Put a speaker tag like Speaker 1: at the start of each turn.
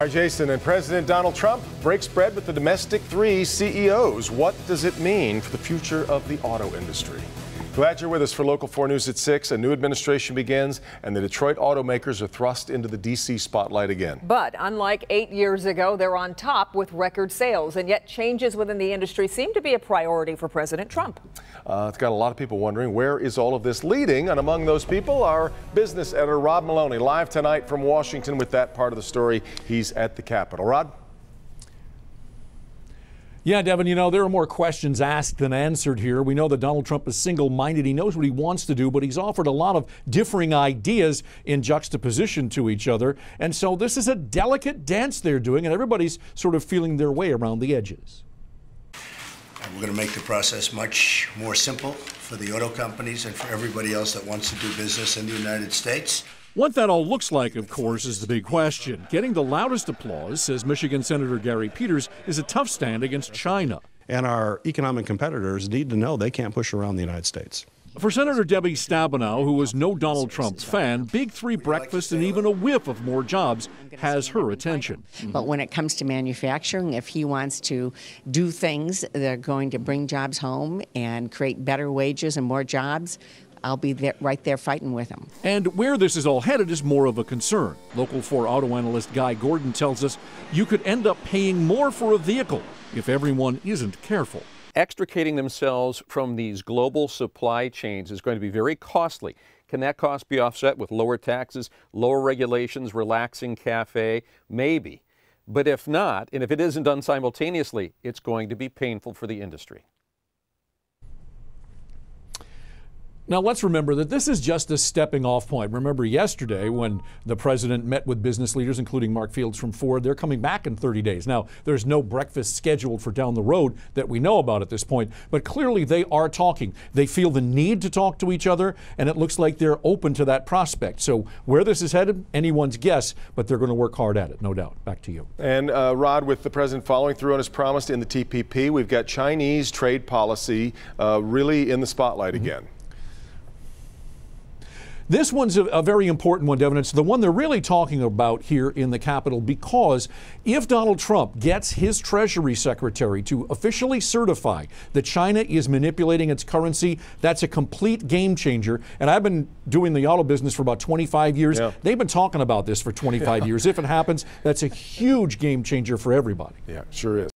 Speaker 1: Hi, Jason. And President Donald Trump breaks bread with the domestic three CEOs. What does it mean for the future of the auto industry? Glad you're with us for Local 4 News at 6. A new administration begins, and the Detroit automakers are thrust into the D.C. spotlight again.
Speaker 2: But unlike 8 years ago, they're on top with record sales, and yet changes within the industry seem to be a priority for President Trump.
Speaker 1: It's got a lot of people wondering, where is all of this leading? And among those people, our business editor, Rod Maloney, live tonight from Washington with that part of the story. He's at the Capitol. Rod?
Speaker 3: Yeah, Devin, you know, there are more questions asked than answered here. We know that Donald Trump is single-minded. He knows what he wants to do, but he's offered a lot of differing ideas in juxtaposition to each other. And so this is a delicate dance they're doing, and everybody's sort of feeling their way around the edges.
Speaker 4: We're going to make the process much more simple for the auto companies and for everybody else that wants to do business in the United States.
Speaker 3: What that all looks like, of course, is the big question. Getting the loudest applause, says Michigan Senator Gary Peters, is a tough stand against China.
Speaker 5: And our economic competitors need to know they can't push around the United States.
Speaker 3: For Senator Debbie Stabenow, who was no Donald Trump fan, Big Three breakfast and even a whiff of more jobs has her attention.
Speaker 6: But when it comes to manufacturing, if he wants to do things that are going to bring jobs home and create better wages and more jobs, I'll be there, right there fighting with him.
Speaker 3: And where this is all headed is more of a concern. Local 4 auto analyst Guy Gordon tells us you could end up paying more for a vehicle if everyone isn't careful.
Speaker 7: Extricating themselves from these global supply chains is going to be very costly. Can that cost be offset with lower taxes, lower regulations, relaxing CAFE? Maybe. But if not, and if it isn't done simultaneously, it's going to be painful for the industry.
Speaker 3: Now, let's remember that this is just a stepping off point. Remember yesterday when the president met with business leaders, including Mark Fields from Ford. They're coming back in 30 days. Now, there's no breakfast scheduled for down the road that we know about at this point, but clearly they are talking. They feel the need to talk to each other, and it looks like they're open to that prospect. So where this is headed, anyone's guess, but they're going to work hard at it, no doubt. Back to you.
Speaker 1: And Rod, with the president following through on his promise in the TPP, we've got Chinese trade policy really in the spotlight again.
Speaker 3: This one's a very important one, Devin. It's the one they're really talking about here in the Capitol, because if Donald Trump gets his Treasury Secretary to officially certify that China is manipulating its currency, that's a complete game changer. And I've been doing the auto business for about 25 years. Yeah. They've been talking about this for 25 years. If it happens, that's a huge game changer for everybody.
Speaker 1: Yeah, sure is.